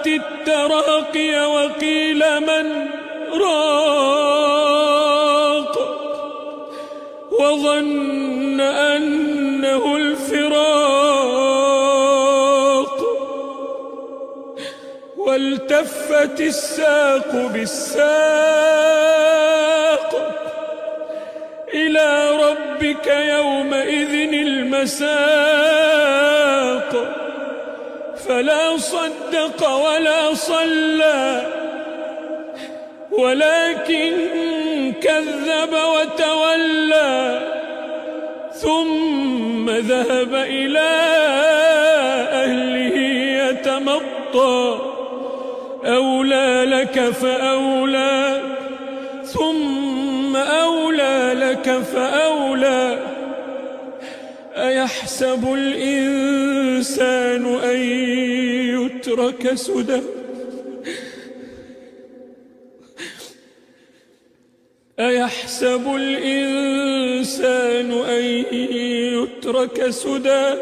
وأخذت التراقي وقيل من راق، وظن أنه الفراق، والتفت الساق بالساق، إلى ربك يومئذ المساق، فلا صدق ولا صلى ولكن كذب وتولى، ثم ذهب إلى أهله يتمطى، أولى لك فأولى ثم أولى لك فأولى. أيحسب الإنسان أن يترك سدى؟ أيحسب الإنسان أن يترك سدى؟